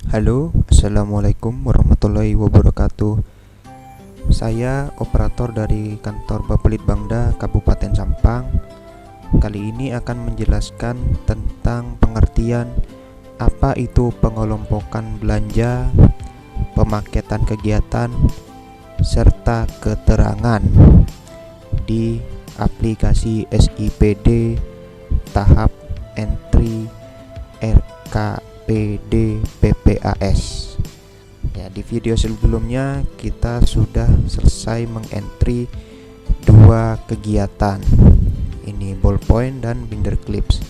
Halo, assalamualaikum warahmatullahi wabarakatuh. Saya operator dari kantor Bapelitbangda Kabupaten Sampang. Kali ini akan menjelaskan tentang pengertian apa itu pengelompokan belanja, pemaketan kegiatan, serta keterangan di aplikasi SIPD tahap entry RKPD PPAS. Ya, di video sebelumnya kita sudah selesai mengentry dua kegiatan. Ini ballpoint dan binder clips.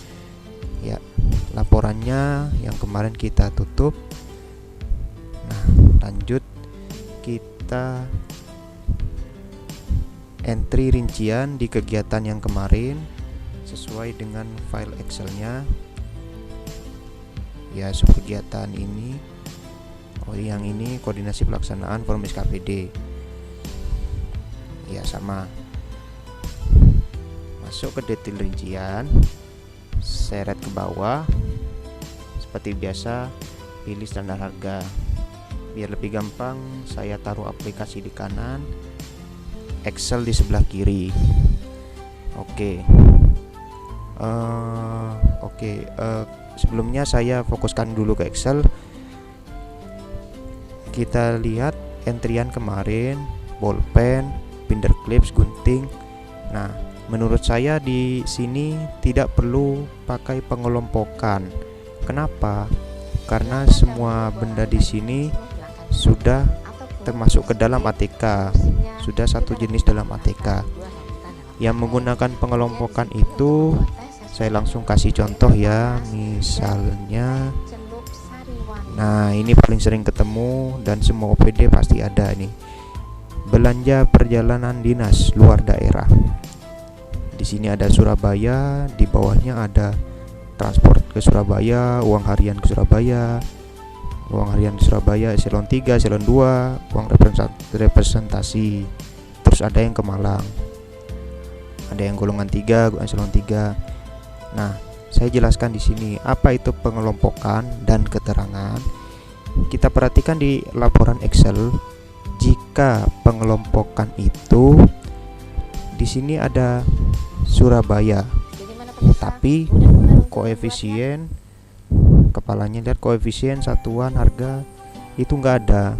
Ya, laporannya yang kemarin kita tutup. Nah, lanjut kita entry rincian di kegiatan yang kemarin sesuai dengan file Excelnya. Ya, subkegiatan ini, yang ini koordinasi pelaksanaan forum SKPD. Ya, sama. Masuk ke detail rincian, seret ke bawah. Seperti biasa, pilih standar harga. Biar lebih gampang, saya taruh aplikasi di kanan, Excel di sebelah kiri. Oke. Sebelumnya saya fokuskan dulu ke Excel. Kita lihat entrian kemarin, bolpen, binder clips, gunting. Nah, menurut saya di sini tidak perlu pakai pengelompokan. Kenapa? Karena semua benda di sini sudah termasuk ke dalam ATK, sudah satu jenis dalam ATK. Yang menggunakan pengelompokan itu saya langsung kasih contoh ya, misalnya, nah ini paling sering ketemu dan semua OPD pasti ada nih, belanja perjalanan dinas luar daerah. Di sini ada Surabaya, di bawahnya ada transport ke Surabaya, uang harian ke Surabaya, uang harian di Surabaya eselon 3, eselon 2, uang representasi. Terus ada yang ke Malang, ada yang golongan 3, eselon 3. Nah, saya jelaskan di sini apa itu pengelompokan dan keterangan. Kita perhatikan di laporan Excel, jika pengelompokan itu di sini ada Surabaya, tapi koefisien kepalanya, lihat koefisien satuan harga itu enggak ada,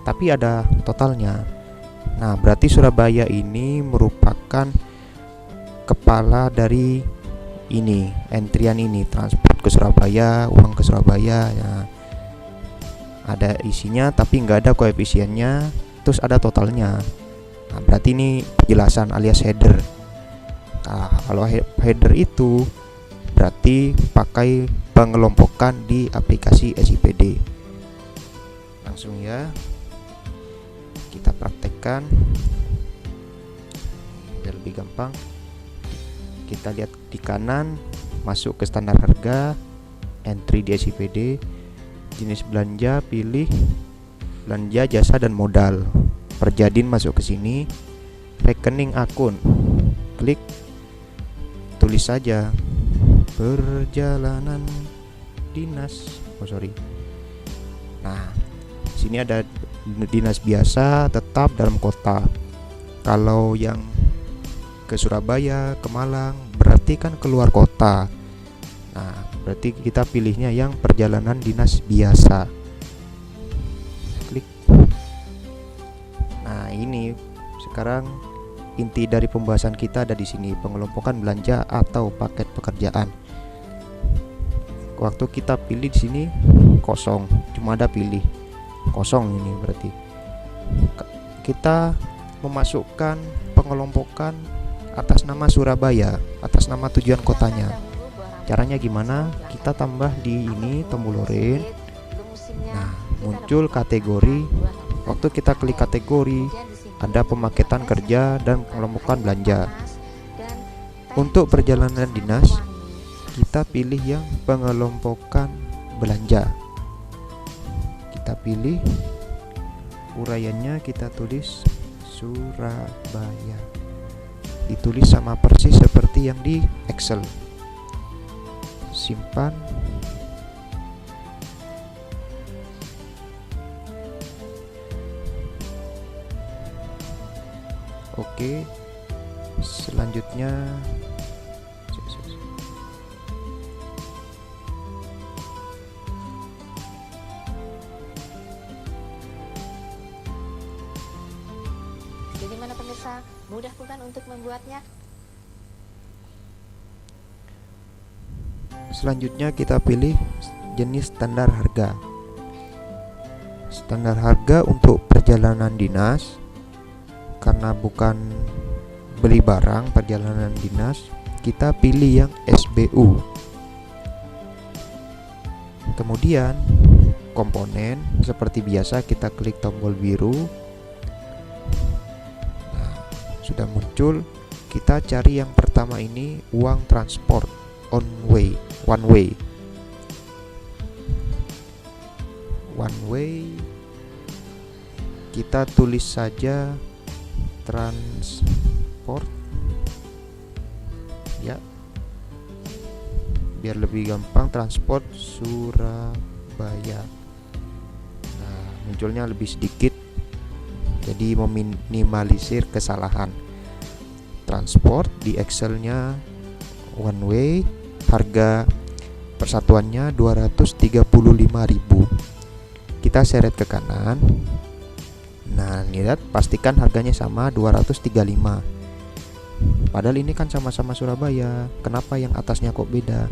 tapi ada totalnya. Nah, berarti Surabaya ini merupakan kepala dari ini, entrian ini, transport ke Surabaya, uang ke Surabaya ya. Ada isinya tapi nggak ada koefisiennya, terus ada totalnya. Nah, berarti ini penjelasan alias header. Nah, kalau header itu berarti pakai pengelompokan di aplikasi SIPD. Langsung ya, kita praktekkan biar lebih gampang. Kita lihat di kanan, masuk ke standar harga, entry di SIPD, jenis belanja, pilih belanja jasa dan modal. Perjadin masuk ke sini, rekening akun, klik, tulis saja perjalanan dinas. Nah, sini ada dinas biasa tetap dalam kota. Kalau yang ke Surabaya, ke Malang, berarti kan keluar kota. Nah, berarti kita pilihnya yang perjalanan dinas biasa. Klik. Nah, ini sekarang inti dari pembahasan kita ada di sini, pengelompokan belanja atau paket pekerjaan. Waktu kita pilih di sini kosong, cuma ada pilih kosong, ini berarti kita memasukkan pengelompokan atas nama Surabaya, atas nama tujuan kotanya. Caranya gimana? Kita tambah di ini tombol orange. Nah, muncul kategori. Waktu kita klik kategori, ada pemaketan kerja dan pengelompokan belanja. Untuk perjalanan dinas, kita pilih yang pengelompokan belanja. Kita pilih uraiannya, kita tulis Surabaya. Ditulis sama persis seperti yang di Excel. Simpan. Oke, selanjutnya Jadi mana pemirsa, mudah bukan untuk membuatnya? selanjutnya kita pilih jenis standar harga. Standar harga untuk perjalanan dinas, karena bukan beli barang perjalanan dinas, kita pilih yang SBU. Kemudian komponen, seperti biasa kita klik tombol biru. Nah, sudah muncul. Kita cari yang pertama ini, uang transport one way. Kita tulis saja transport ya, biar lebih gampang, transport Surabaya. Nah, munculnya lebih sedikit, jadi meminimalisir kesalahan. Transport di Excelnya one way, harga persatuannya 235.000. Kita seret ke kanan. Nah, lihat, pastikan harganya sama 235. Padahal ini kan sama-sama Surabaya. Kenapa yang atasnya kok beda?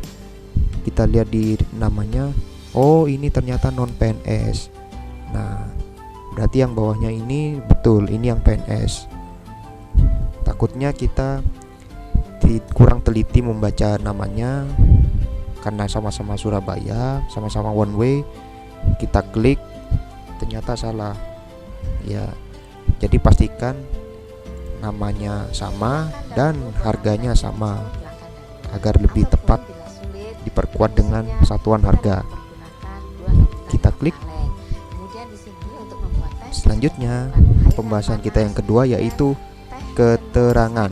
Kita lihat di namanya. Oh, ini ternyata non PNS. Nah, berarti yang bawahnya ini betul, ini yang PNS. Takutnya kita kurang teliti membaca namanya, karena sama-sama Surabaya, sama-sama one way, kita klik ternyata salah ya. Jadi pastikan namanya sama dan harganya sama agar lebih tepat, diperkuat dengan satuan harga. Kita klik. Selanjutnya pembahasan kita yang kedua yaitu keterangan.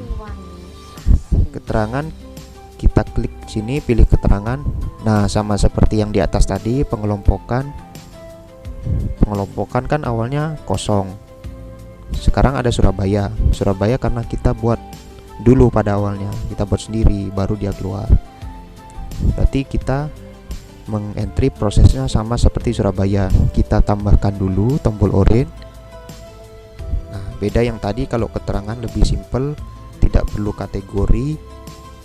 Keterangan, kita klik sini, pilih keterangan. Nah, sama seperti yang di atas tadi, pengelompokan kan awalnya kosong. Sekarang ada Surabaya karena kita buat dulu pada awalnya, kita buat sendiri baru dia keluar. Berarti kita mengentry prosesnya sama seperti Surabaya. Kita tambahkan dulu tombol orange. Nah, beda yang tadi, kalau keterangan lebih simple, tidak perlu kategori,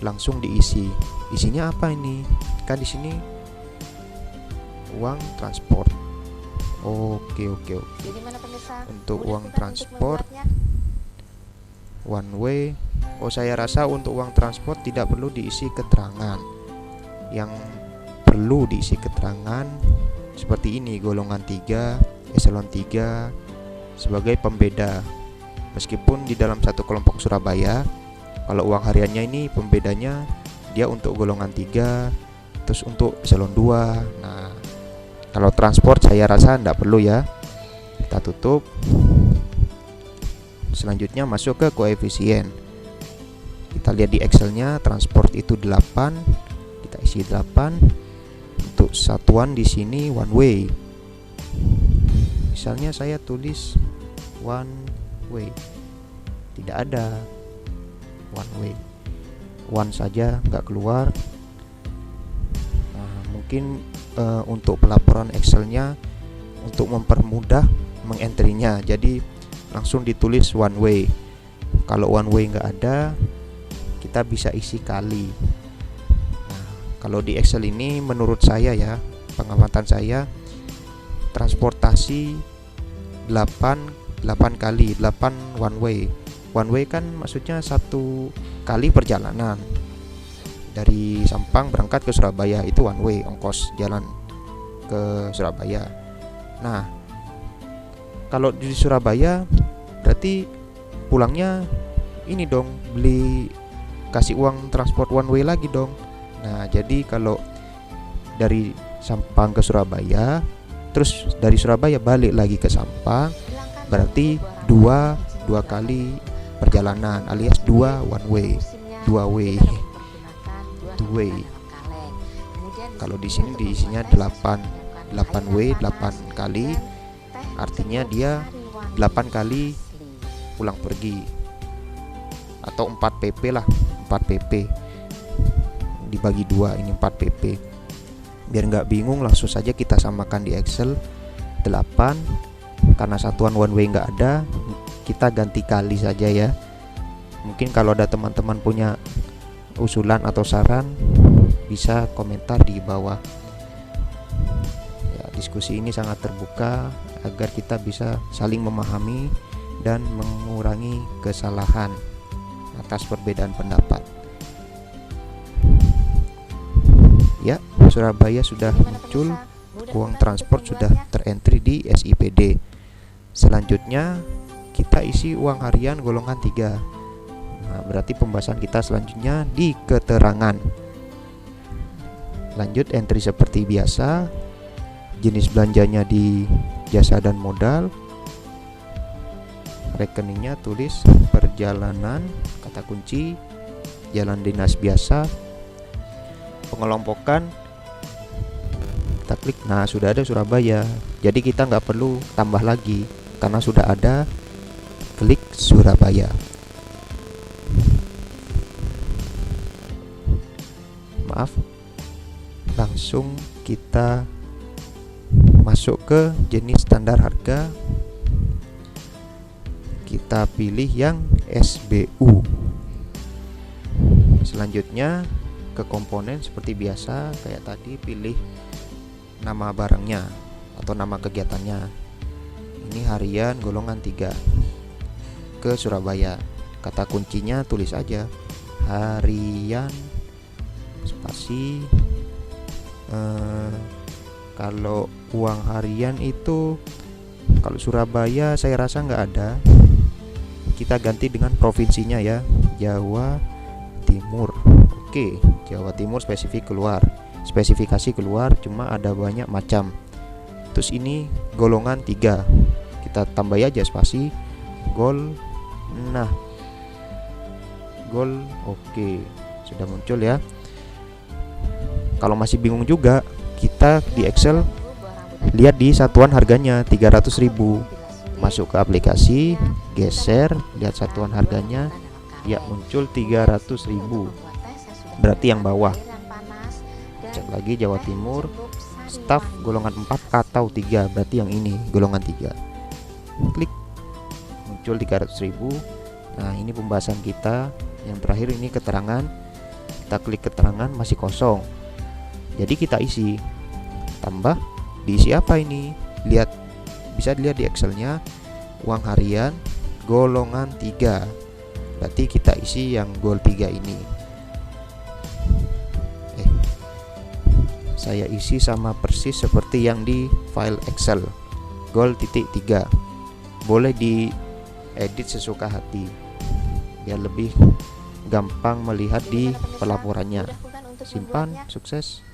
langsung diisi. Isinya apa ini? Kan di sini uang transport. Oke. Jadi mana pemirsa, untuk mudah uang bukan transport untuk membuatnya? one way. Oh, saya rasa untuk uang transport tidak perlu diisi keterangan. Yang perlu diisi keterangan seperti ini, golongan 3, eselon 3 sebagai pembeda. Meskipun di dalam satu kelompok Surabaya, kalau uang hariannya ini pembedanya dia untuk golongan 3, terus untuk eselon 2. Nah, kalau transport saya rasa tidak perlu ya. Kita tutup. Selanjutnya masuk ke koefisien. Kita lihat di Excelnya, transport itu 8. Kita isi 8. Untuk satuan di sini one way. Misalnya saya tulis one way. Tidak ada one way. One saja nggak keluar. Nah, mungkin untuk pelaporan Excelnya untuk mempermudah mengentrinya, jadi langsung ditulis one way. Kalau one way nggak ada, kita bisa isi kali. Nah, kalau di Excel ini menurut saya ya, pengamatan saya, transportasi 8 kali 8 one way. One way kan maksudnya satu kali perjalanan. Dari Sampang berangkat ke Surabaya itu one way, ongkos jalan ke Surabaya. Nah, kalau di Surabaya berarti pulangnya ini dong, kasih uang transport one way lagi dong. Nah, jadi kalau dari Sampang ke Surabaya, terus dari Surabaya balik lagi ke Sampang, berarti dua kali perjalanan, alias dua one way, dua way. Kalau di sini diisinya 8 way, 8 kali, artinya dia 8 kali pulang pergi. atau 4 PP lah, 4 PP dibagi 2, ini 4 PP. Biar nggak bingung, langsung saja kita samakan di Excel 8. Karena satuan one way nggak ada, kita ganti kali saja ya. Mungkin kalau ada teman-teman punya usulan atau saran, bisa komentar di bawah ya. Diskusi ini sangat terbuka agar kita bisa saling memahami dan mengurangi kesalahan atas perbedaan pendapat. Ya, Surabaya sudah muncul, uang transport sudah terentry di SIPD. Selanjutnya kita isi uang harian golongan 3. Nah, berarti pembahasan kita selanjutnya di keterangan. Lanjut entry seperti biasa. Jenis belanjanya di jasa dan modal. Rekeningnya tulis perjalanan, kata kunci, jalan dinas biasa. Pengelompokan kita klik, nah sudah ada Surabaya, jadi kita nggak perlu tambah lagi karena sudah ada. Klik Surabaya. Maaf, langsung kita masuk ke jenis standar harga. Kita pilih yang SBU. Selanjutnya ke komponen seperti biasa, kayak tadi pilih nama barangnya atau nama kegiatannya. Ini harian golongan 3 ke Surabaya. Kata kuncinya tulis aja harian spasi. Kalau uang harian itu, kalau Surabaya saya rasa nggak ada, kita ganti dengan provinsinya ya, Jawa Timur. Oke, Jawa Timur spesifikasi keluar, cuma ada banyak macam. Terus ini golongan 3, kita tambah aja spasi gol. Nah, gol, oke, sudah muncul ya. Kalau masih bingung juga, kita di Excel lihat di satuan harganya 300.000. Masuk ke aplikasi, geser, lihat satuan harganya, ya muncul 300.000. Berarti yang bawah. Cek lagi Jawa Timur, staf golongan 4 atau 3, berarti yang ini golongan 3. Klik, muncul 300.000. Nah, ini pembahasan kita. Yang terakhir ini keterangan. Kita klik keterangan, masih kosong. Jadi kita isi. Tambah, diisi apa ini? Lihat, bisa dilihat di Excelnya, uang harian golongan 3. Berarti kita isi yang gol 3 ini. Saya isi sama persis seperti yang di file Excel, gol titik 3. Boleh diedit sesuka hati biar lebih gampang melihat di pelaporannya. Simpan, sukses.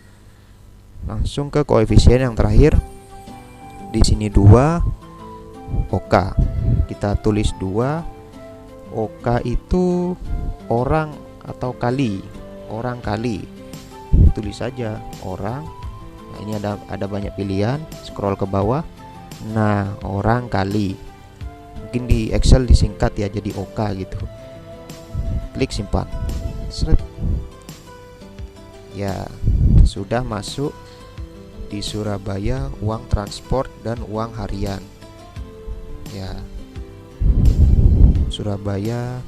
Langsung ke koefisien yang terakhir. Di sini 2, OK. Kita tulis 2. OK itu orang atau kali. Orang kali. Tulis saja orang. Nah, ini ada banyak pilihan. Scroll ke bawah. Nah, orang kali. Mungkin di Excel disingkat ya jadi OK gitu. Klik simpan. Seret. Ya, sudah masuk di Surabaya uang transport dan uang harian. Ya, Surabaya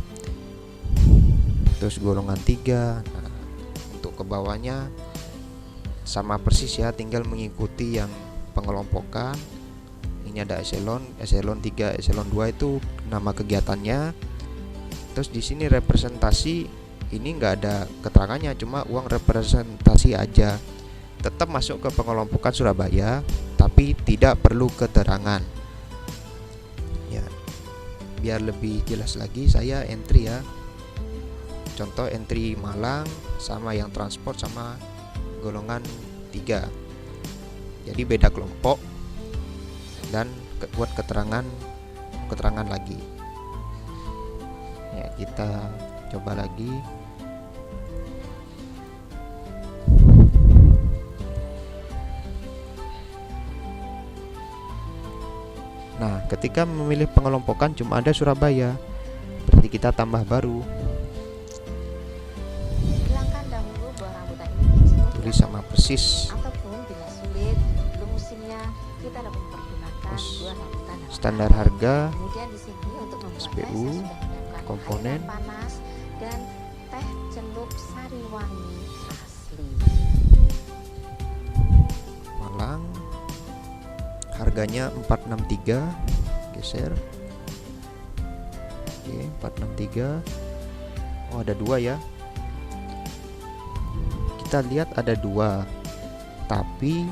terus golongan 3. Nah, untuk ke bawahnya sama persis ya, tinggal mengikuti yang pengelompokan. Ini ada eselon 3, eselon 2 itu nama kegiatannya. Terus di sini representasi, ini nggak ada keterangannya, cuma uang representasi aja. Tetap masuk ke pengelompokan Surabaya, tapi tidak perlu keterangan. Ya, biar lebih jelas lagi saya entry ya. Contoh entry Malang sama yang transport sama golongan 3. Jadi beda kelompok dan buat keterangan lagi. Ya, kita coba lagi. Nah, ketika memilih pengelompokan cuma ada Surabaya, berarti kita tambah baru tulis sama persis. Ataupun bila sulit, belum musimnya, kita dapat mempergunakan dua larutan dalam Standar kaleng. harga, Kemudian di sini untuk membuatnya SPU, saya sudah menyiapkan komponen. air yang panas dan teh celup sari wangi asli. Malang, harganya 463, geser. Oke, 463. Oh, ada dua ya. Kita lihat ada dua, tapi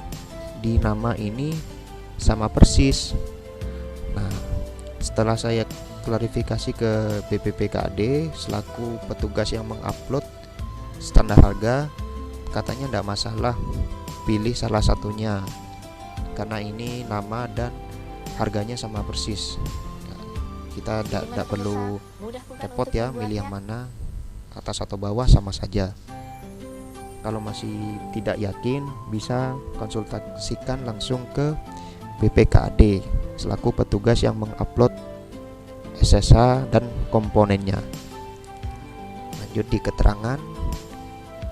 di nama ini sama persis. Nah, setelah saya klarifikasi ke BPPKAD selaku petugas yang mengupload standar harga, katanya tidak masalah, pilih salah satunya karena ini nama dan harganya sama persis. Nah, kita tidak perlu repot ya milih yang mana, atas atau bawah sama saja. Kalau masih tidak yakin, bisa konsultasikan langsung ke BPKAD selaku petugas yang mengupload SSH dan komponennya. Lanjut di keterangan.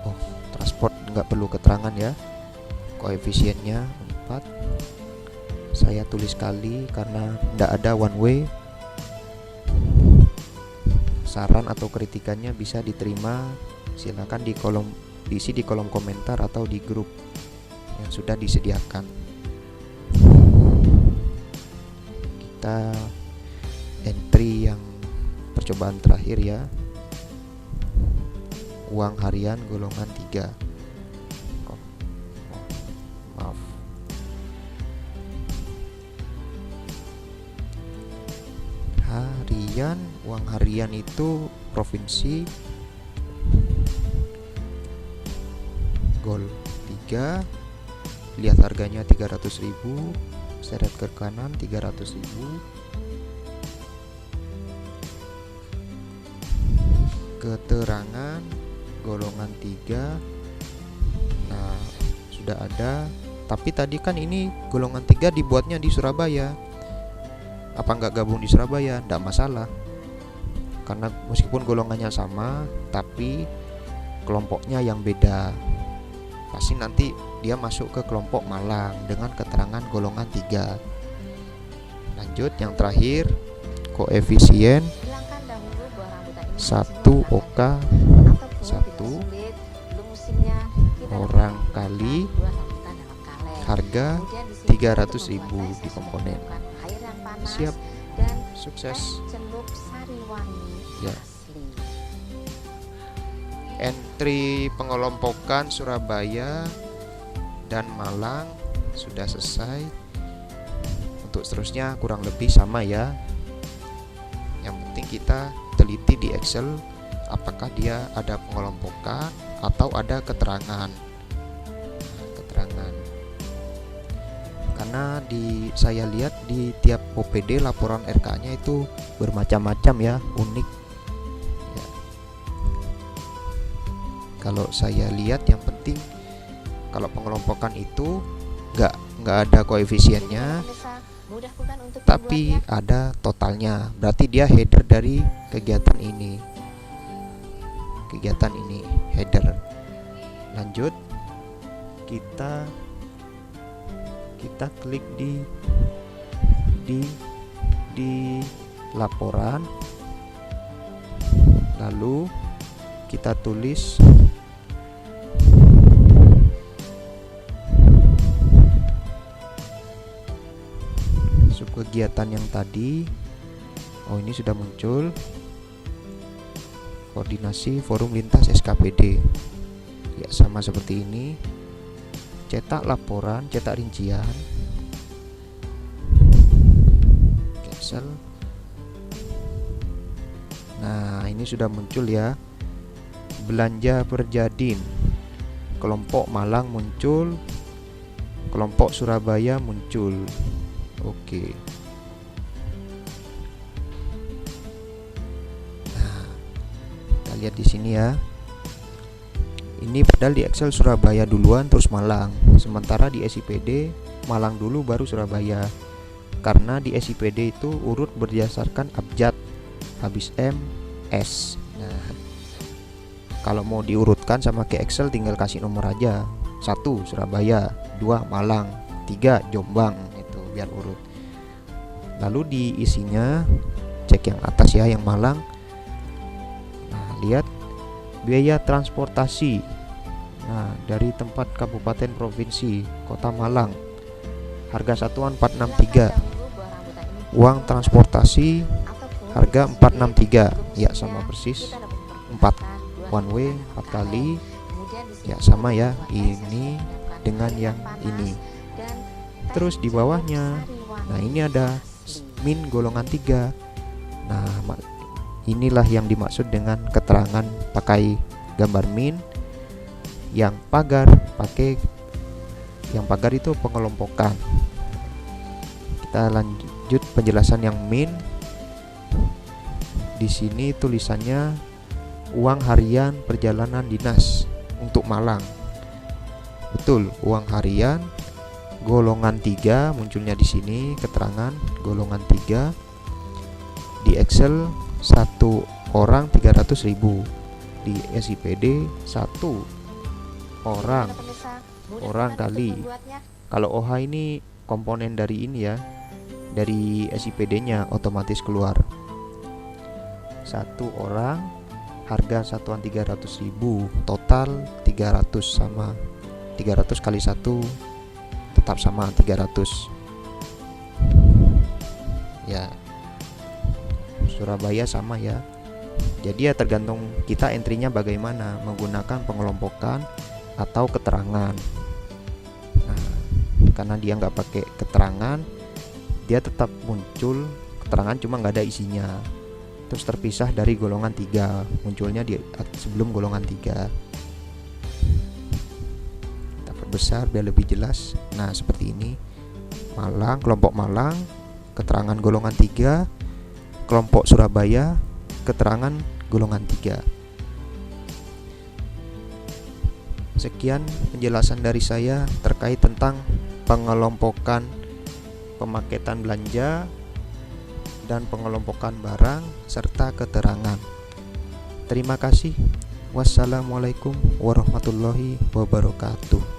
Oh, transport nggak perlu keterangan ya. Koefisiennya 4. Saya tulis kali karena tidak ada one way. Saran atau kritikannya bisa diterima, silakan diisi di kolom komentar atau di grup yang sudah disediakan. Kita entry yang percobaan terakhir ya. Uang harian golongan 3. Maaf. Uang harian itu provinsi Gol 3. Lihat harganya 300.000, seret ke kanan 300.000. Keterangan golongan 3. Nah, sudah ada. Tapi tadi kan ini golongan 3 dibuatnya di Surabaya. Apa nggak gabung di Surabaya? Nggak masalah. Karena meskipun golongannya sama, tapi kelompoknya yang beda. Pasti nanti dia masuk ke kelompok Malang dengan keterangan golongan 3. Lanjut yang terakhir, koefisien Hilangkan dahulu buah rambutan ini 1 OK ataupun 1 bila sulit, belum musimnya, kita orang dapat kali menggunakan dua rambutan dalam kaleng. harga Kemudian di sini 300.000 untuk membuatnya, di saya komponen. sudah menyiapkan air yang panas Siap, dan sukses. teh celup sari wangi Ya. asli. Entry pengelompokan Surabaya dan Malang sudah selesai. Untuk seterusnya kurang lebih sama ya. Yang penting kita teliti di Excel apakah dia ada pengelompokan atau ada keterangan. Karena saya lihat di tiap OPD laporan RK-nya itu bermacam-macam ya, unik. Ya. Kalau saya lihat yang penting kalau pengelompokan itu nggak ada koefisiennya, Pemirsa, mudah bukan untuk tapi membuatnya? ada totalnya. Berarti dia header dari kegiatan ini. Kegiatan ini header. Lanjut, kita klik di laporan, lalu kita tulis subkegiatan yang tadi. Oh, ini sudah muncul. Koordinasi forum lintas SKPD. Ya, sama seperti ini. Cetak laporan, cetak rincian, cancel. Nah, ini sudah muncul ya. Belanja Perjadin, kelompok Malang muncul, kelompok Surabaya muncul. Oke. Nah, kita lihat di sini ya. Ini padahal di Excel Surabaya duluan terus Malang. Sementara di SIPD Malang dulu baru Surabaya. Karena di SIPD itu urut berdasarkan abjad, habis M, S. Nah, kalau mau diurutkan sama ke Excel tinggal kasih nomor aja. 1 Surabaya, 2 Malang, 3 Jombang, itu biar urut. Lalu di isinya cek yang atas ya, yang Malang. Nah, lihat biaya transportasi. Nah, dari tempat kabupaten provinsi Kota Malang, harga satuan 463. Uang transportasi harga 463. Ya, sama persis. 4 one way 4 kali. Ya, sama ya, ini dengan yang ini. Terus di bawahnya, nah ini ada min golongan 3. Nah, inilah yang dimaksud dengan keterangan pakai gambar min. Yang pagar pakai, yang pagar itu pengelompokan. Kita lanjut penjelasan yang min. Di sini tulisannya uang harian perjalanan dinas untuk Malang. Betul, uang harian golongan 3 munculnya di sini, keterangan golongan 3 di Excel 1 orang 300.000, di SIPD 1 orang kali. Kalau OH ini komponen dari ini ya, dari SIPD-nya otomatis keluar. 1 orang, harga satuan 300.000, total 300, sama 300 kali 1 tetap sama 300. Ya, Surabaya sama ya. Jadi ya tergantung kita entry-nya bagaimana, menggunakan pengelompokan atau keterangan. Nah, karena dia nggak pakai keterangan, dia tetap muncul keterangan cuma nggak ada isinya. Terus terpisah dari golongan 3, munculnya di sebelum golongan 3. Kita perbesar biar lebih jelas. Nah, seperti ini. Malang, kelompok Malang, keterangan golongan 3. Kelompok Surabaya, keterangan golongan 3. Sekian penjelasan dari saya terkait tentang pengelompokan pemaketan belanja dan pengelompokan barang serta keterangan. Terima kasih. Wassalamualaikum warahmatullahi wabarakatuh.